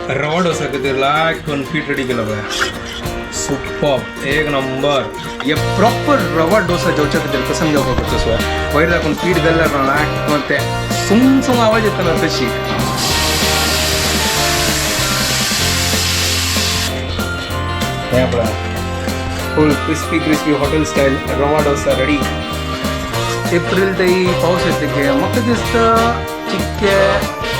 रवा डोसा खातीर confit ready केला पळय सुपर एक नंबर हे प्रॉपर रवा डोसा जेवच्या खातीर कसं जेवपाक करता वयर दाखवून पीठ घाल्यार ना ते सुंग सुंग आवाज येता ना तशी हे पळय फुल क्रिस्पी हॉटेल स्टाईल रवा डोसा रेडी एप्रिल तरी पाऊस येते की म्हाका दिसता चिक्के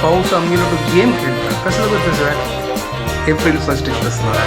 पाऊस आमगेलो तो गेम खेळटा कसलो करता सर एप्रिल 1 तसलो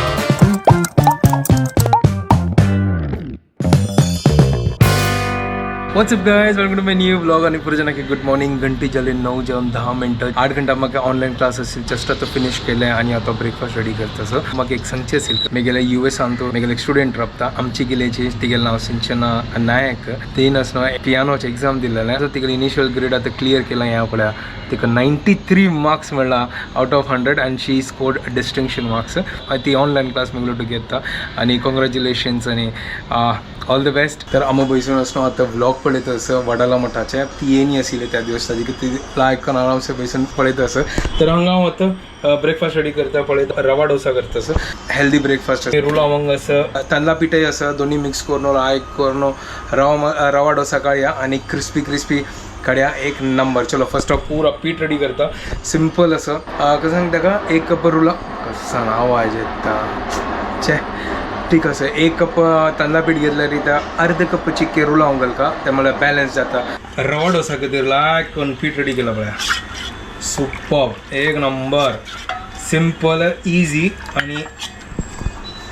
WhatsApp guys welcome to my new blog आणि पुढे जाणं की गुड मॉर्निंग घंटी झाली 9:10 8 घंटा म्हाका ऑनलाईन क्लास असेल जस्ट आता फिनिश केले आणि आता ब्रेकफास्ट रेडी करता सो म्हाका एक सांगचे असेल मी गेले US आणतो मी गेले एक स्टुडंट राबता आमची गेलेची तिगेलें नाव सिंचना नायक तीन असनो पियानोची एक्झाम दिलेलें सो तिगेलें इनिशियल ग्रेड आता क्लियर केला ह्या पळया तिका 93 मार्क्स मेळ्ळा out of 100 and she scored distinction marks ती ऑनलाईन क्लास मेगलो टू घेता आणि कॉंग्रॅच्युलेशन्स आणि ऑल द बेस्ट तर आम्ही बसून असणं आता व्लॉग पळयत असं वडाला मठाचे ती येणी आशिल्ले त्या दिवस ताजी की ती लायक करून आरामसे बसून पळयत असं तर हांगा हांव आतां ब्रेकफास्ट रेडी करता पळयत रवा डोसा करता असं हेल्दी ब्रेकफास्ट रूल अवंग असं तांदळा पिठय असं दोन्ही मिक्स करून लायक करून रवा डोसा काढया आणि क्रिस्पी काड्या एक नंबर चलो फर्स्ट ऑफ पूरा पीठ रेडी करता सिंपल असं कसं सांगता का 1 कप रुला कसं आवाज येता चे ठीक आहे 1 कप तांदळा पीठ घेतल्यार इथं अर्ध कप चिक्के रुला हांव घालता त्यामुळे बॅलन्स जाता रवा डोसा खातीर करून पीठ रेडी केला पळय सुपर एक नंबर सिंपल इजी आणि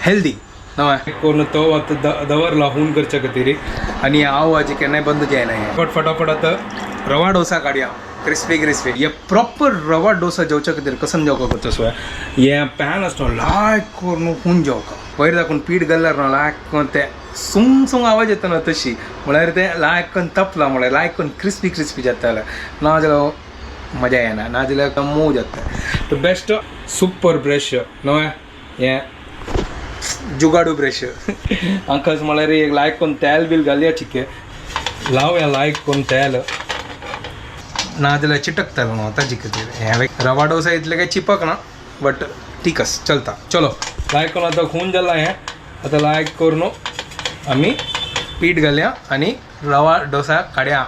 हेल्दी ना करून तो आता दवरला हुन करच्या खातीर आणि आवाज केन्नाय बंद जायना फटाफट आता रवा डोसा काडया क्रिस्पी हे प्रॉपर रवा डोसा जेवच्या खातीर कसं जेवपाक करता सो हे पॅन असतो लायक करून हुन जेवका वयर दाखवून पीठ घाल्यार ना लायक करून ते सुंग सुंग आवाज येता ना तशी म्हळ्यार ते लायक करून तपला म्हळ्यार लायक करून क्रिस्पी जाताले ना जाल्यार मजा येना ना जाल्यार मोव जाता तर बेस्ट सुपर ब्रश न्हय हे जुगाडू ब्रश अंकल्स म्हळ्यार एक लायक करून तेल बील घालया चिके लावया लायक करून तेल ना जाल्यार चिटकतालो न्हू ताजे खातीर हे रवा डोसा इतले काय चिपक ना बट ठीकच चलता चलो लायक करून आतां खून जाला हें आतां लायक करून आमी पीठ घालया आनी रवा डोसा काडया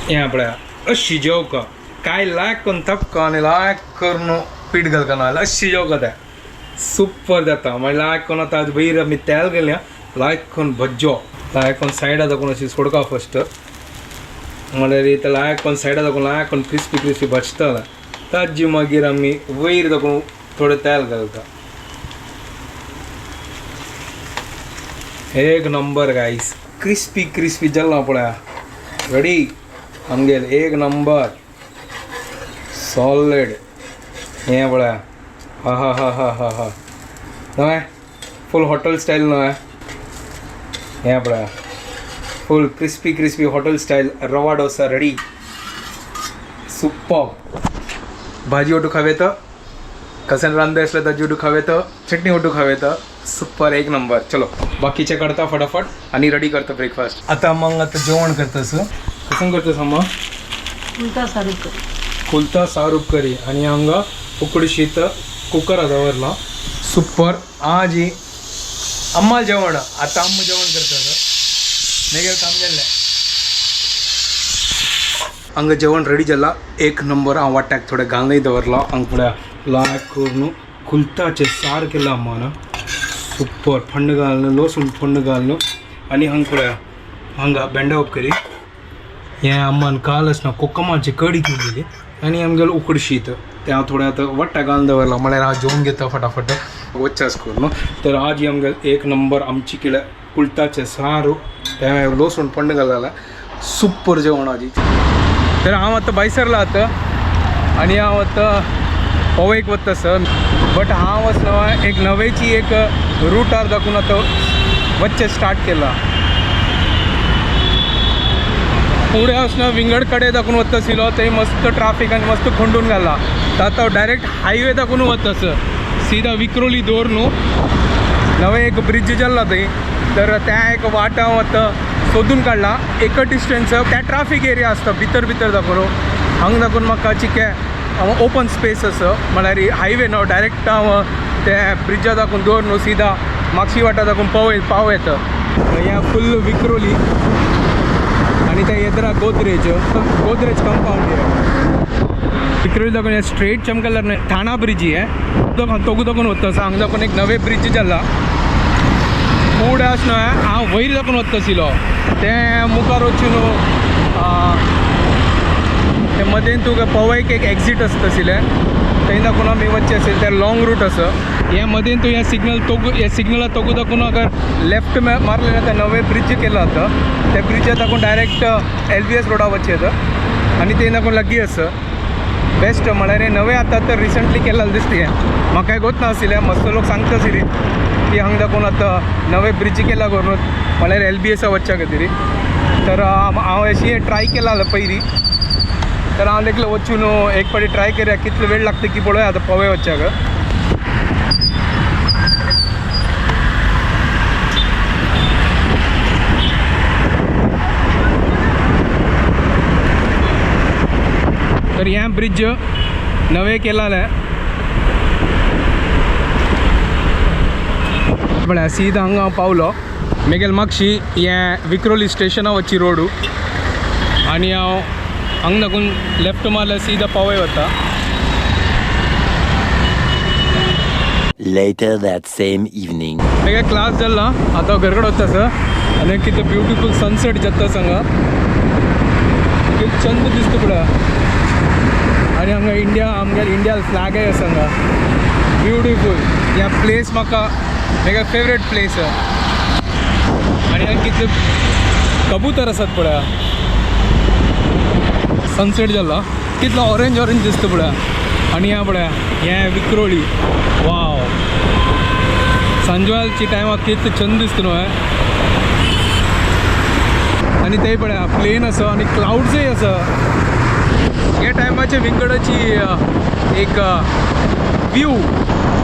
हें पळया अशी जेवका काय लायक करून तपका आनी लायक करून पीठ घालका ना अशी जेवका ते सुपर जाता मागीर लायक करून आतां वयर आमी तेल घालया लायक करून भज्जो लायक करून सायडा दाखोवन अशी सोडका फस्ट म्हळ्यार इथं लायक करून सायडा दाखोवन लायक करून क्रिस्पी भजता ताजी मागीर आमी वयर दाखोवन थोडें तेल घालता एक नंबर गायस क्रिस्पी जाल्ला पळया रेडी आमगेल एक नंबर सॉलिड हें पळया हा न्हय फूल हॉटेल स्टाईल न्हय हें पळया फूल क्रिस्पी हॉटेल स्टाईल रवा डोसा रेडी सुपर भाजी ओटू खावे तर कसन रांदे असले ताजी ओटू खावे तर चटणी ओटू खावे तर सुपर एक नंबर चलो बाकीचे करता फटाफट आणि रेडी करता ब्रेकफास्ट आता मग आता जेवण करतास कसं करतास अम्मा कुलता सारूप करी आणि हांगा उकडी शीत कुकर दवरला सुपर आज ही अम्मा जेवण आता अम्मा जेवण करता नेगेल काम जाल्लें हांगा जेवण रेडी जाला एक नंबर हांव वाट्याक थोडे घालूनय दवरला हांगा पळया लायक करून कुलताचे सार केला अम्मान सुपर फंड घालून लसूण फंड घालून आणि हांगा पळया हांगा बेंडा उप करी हें अम्मान काल आसना कोकमाची कडी केलेली आणि आमगेलो उकड शीत ते हांव थोडें आतां वट्टा घालून दवरला म्हळ्यार हांव जेवून घेता फटाफट वच्चास करून तर आज आमगेल एक नंबर आमची केल्या कुलताचे सारू ते लसूण फंड घालला सुपर जेवण आजी तर हांव आतां बायसरला आतां आनी हांव आतां पवयेक वता सर बट हांव आसना एक नवेची एक रूटार दाखवून आतां वच्चे स्टार्ट केला पुढे असणं विंगडकडे दाखवून वता आशिल्लो थंय मस्त ट्राफिक आनी मस्त खंडून घाला तर आतां डायरेक्ट हायवे दाखवून वता सीधा विक्रोली दोर न्हू नवे एक ब्रिज जाल्ला थंय तर त्या एक वाटा वता सोदून काडला एक डिस्टन्स त्या ट्राफिक एरिया आसता भितर भितर दाखोवन हांगा दाखोवन म्हाका चिके ओपन स्पेस आसा म्हळ्यार हायवे न्हू डायरेक्ट हांव त्या ब्रिजा दाखोवन दोर न्हू सीधा म्हापशी वाटा दाखोवन पाव येता ह्या फुल्ल विक्रोली आणि त्या येदरा गोदरेज कंपाउंड विक्रोली दाखोवन हे स्ट्रेट चमकल्यार ठाणा ब्रिज हे तोगू दाखोवन वता हांगा दाखोवन एक नवे ब्रिज जाला फूड आसना हांव वयर दाखोवन वता आशिल्लो ते मुखार वचून ते मदें तुका पवयक एक एक्झीट आसता आशिल्लें थंय दाखोवन आमी वचचे आशिल्ले ते लॉंग रूट आसा हे मदें तूं हे सिग्नला तोगू दाखोवन अगर लेफ्ट मारले ना ते नवे ब्रिज केला आतां त्या ब्रिजा दाखोवन डायरेक्ट LBS रोडा वचचे येता आनी ते दाखोवन लागीं आसा बेस्ट म्हळ्यार हे नवे आतां तर रिसंटली केलें दिसता हें म्हाका गोत नाशिल्लें मस्त लोक सांगता आशिल्ली की हांगा दाखोवन आतां नवे ब्रिज केला करून म्हळ्यार LBS वचच्या खातीर तर हांव अशी ट्राय केला पयलीं तर हांव देखलें वचून एक फावटी ट्राय करूया कितलो वेळ लागता की पळोवया आतां पवय वचच्याक तर हें ब्रिज नवे केलाले म्हळ्यार सीधा हांगा हांव पावलो मेगेल म्हापशी हें विक्रोली स्टेशना वचची रोडू आनी हांव हांगा दाखोवन लेफ्ट मारल्यार सीधा पावय वता Later that same evening. मेगे क्लास जाल्ला आतां घरा कडेन वता सर आनी कितें ब्युटिफूल सनसेट जाता सांगा कितें चंद दिसता पळय आनी हांगा इंडिया फ्लॅगय आसा हांगा ब्युटिफूल ह्या प्लेस म्हाका मेगा फेवरेट प्लेस आनी हांगा कितले कबूतर आसात पळय सनसेट जाला कितलो ऑरेंज दिसता पळय आनी ह्या पळय हें विक्रोळी वाव सांजवालची टायमाक कितले चंद दिसता न्हू आनी ते पळय प्लेन आसा आनी क्लाउड्सय आसा हे टायमाचे विंगडाची एक व्यू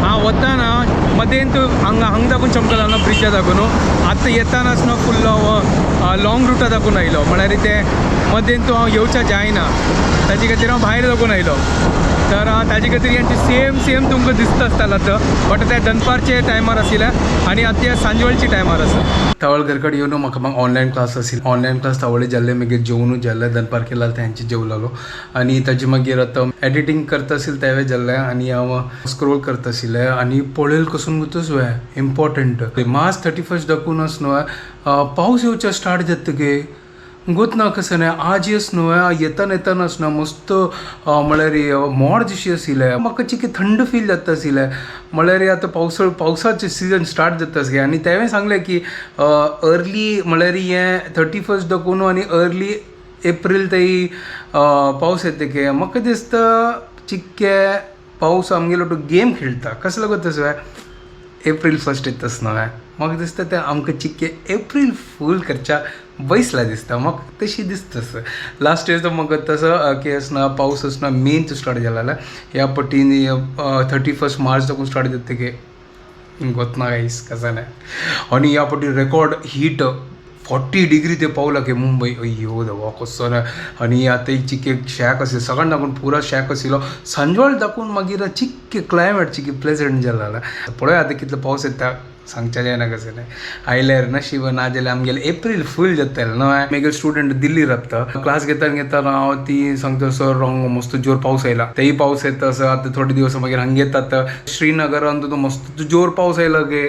हांव वताना मदेंत हांगा दाखोवन चमकला ना ब्रिजा दाखोवन आतां येतानाच न्हू फुल्ल लॉंग रुटा दाखोवन आयलो म्हळ्यार ते मदेंत हांव येवच्या जायना ताजे खातीर हांव भायर दाखोवन आयलो तर ताजे खातीर यांची सेम तुमकां दिसता आसतालो आतां बट ते दनपारचे टायमार आशिल्ले आनी आतां सांजवेळची टायमार आसा तावळ घर कडेन येवन म्हाका ऑनलायन क्लास आशिल्लो ऑनलायन क्लास तावळे जाल्ले मागीर जेवणूच जाल्ले दनपार केला तांचे जेवलेलो आनी ताजे मागीर आतां एडिटींग करता आशिल्लें तेवे जाल्लें आनी हांव स्क्रोल करता आशिल्लें आनी पळयल कसून गुतूच इम्पॉर्टंट मार्च 31 दाखोवन न्हू पावस येवचे स्टार्ट जाता गे गोत ना कसं नाही आज येस न्हू येतानाच ना मस्त म्हळ्यार मोड जशी आशिल्लें म्हाका चिकी थंड फील जाता आशिल्लें म्हळ्यार आतां पावसाचें सिजन स्टार्ट जाता आसलें आनी तेवें सांगलें की अर्ली म्हळ्यार हें 31 दाखोवन आनी अर्ली एप्रील थंय पावस येता गे म्हाका दिसता चिक्के पावस आमगेलो तो गेम खेळटा कसलो गो तसो एप्रील 1 येतास न्हू म्हाका दिसता ते आमकां चिक्के एप्रील फूल करच्या बैसला दिसता म्हाका तशी दिसता लास्ट इयर तो म्हाका तसो की आसना पावस आसना मेन स्टार्ट जाला ह्या पटीन 31 मार्च दाखोवन स्टार्ट जाता गे गोतना गायस कसं नाही आनी ह्या पटी रेकॉर्ड हीट 40 डिग्री ते पावला की मुंबई अय्यो देवा कसो ना आनी आतां एक चिक्के शेक आशिल्लो सकाळ दाखोवन पुरा शेक आशिल्लो सांजवाळ दाखोवन मागीर चिक्के क्लायमेट चिक्के प्लेजंट जाला पळय आतां कितलो पावस येता सांगच्या जायना कसं नाही आयल्यार नशीब ना जाल्यार आमगेलें एप्रील फूल जातालें न्हू मागीर स्टुडंट दिल्ली रावता क्लास घेताना हांव ती सांगता सर मस्त जोर पावस आयला तेही पावस येता असं आतां थोडे दिवस मागीर हांगा येतात श्रीनगरान तो मस्त जोर पावस आयला गे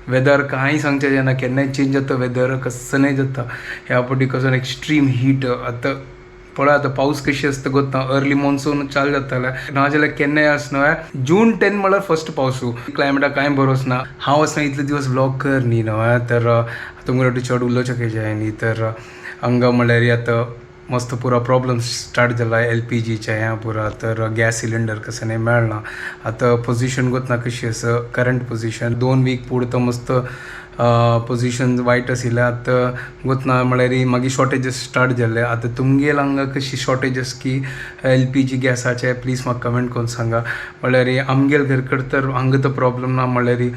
वेदर कांय सांगचें जायना केन्नाय चेंज जाता वेदर कसं नाही जाता ह्या फावटी कसो एक्स्ट्रीम हीट आतां पळय आतां पावस कशी आसता गोत ना अर्ली मॉन्सून चालू जातालें नाजाल्यार केन्नाय आसना जून 10 म्हळ्यार फर्स्ट पावसू क्लायमेटाक कांय भरोस ना हांव आसना इतले दिवस ब्लॉग कर न्ही न्हू तर तुमकां चड उलोवचें जाय न्ही तर हांगा म्हळ्यार आतां मस्त पुरा प्रॉब्लम स्टार्ट जाला LPGच्या ह्या पुरा तर गॅस सिलिंडर कसं नाही मेळना आतां पोजिशन गोत ना कशी आसा करंट पोजिशन 2 वीक पुढे तो मस्त पोजिशन वायट आशिल्लें आतां वतना म्हळ्यार मागीर शॉर्टेजीस स्टार्ट जाल्ले आतां तुमगेर हांगा कशी शॉर्टेजीस की LPG गॅसाचे प्लीज म्हाका कमेंट करून सांगा म्हळ्यार आमगेर घरकर तर हांगा तो प्रॉब्लम ना म्हळ्यार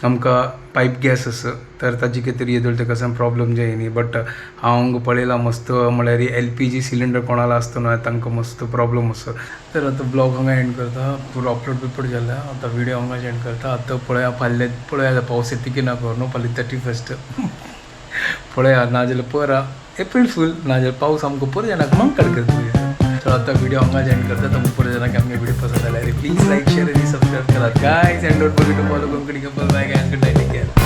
आमकां पायप गॅस आसा तर ताजी कितें तरी येदोळ तेका सांग प्रॉब्लम जायनी बट हांव पळयलां मस्त म्हळ्यार LPG सिलिंडर कोणाला आसता न्हय तांकां मस्त प्रॉब्लम आसा तर आतां ब्लॉग हांगा एंड करता पूरो अपलोड बिपलोड जाला आतां व्हिडिओ हांगाच एंड करता आतां पळया फाल्यां पळया पावस येता की ना खबर न्हू फाल्यां 31 पळया नाजाल्यार परा एप्रील फूल नाजाल्यार पावस आमकां पयर जाणाक मंकड करता तर आतां व्हिडिओ हांगाच एंड करता तुमकां पयर जाणाक आमगे व्हिडिओ पसंद आयल्यार प्लीज लायक शेअर आणि सबस्क्राईब करा guys and don't forget to follow Konkani couple bye guys good night take care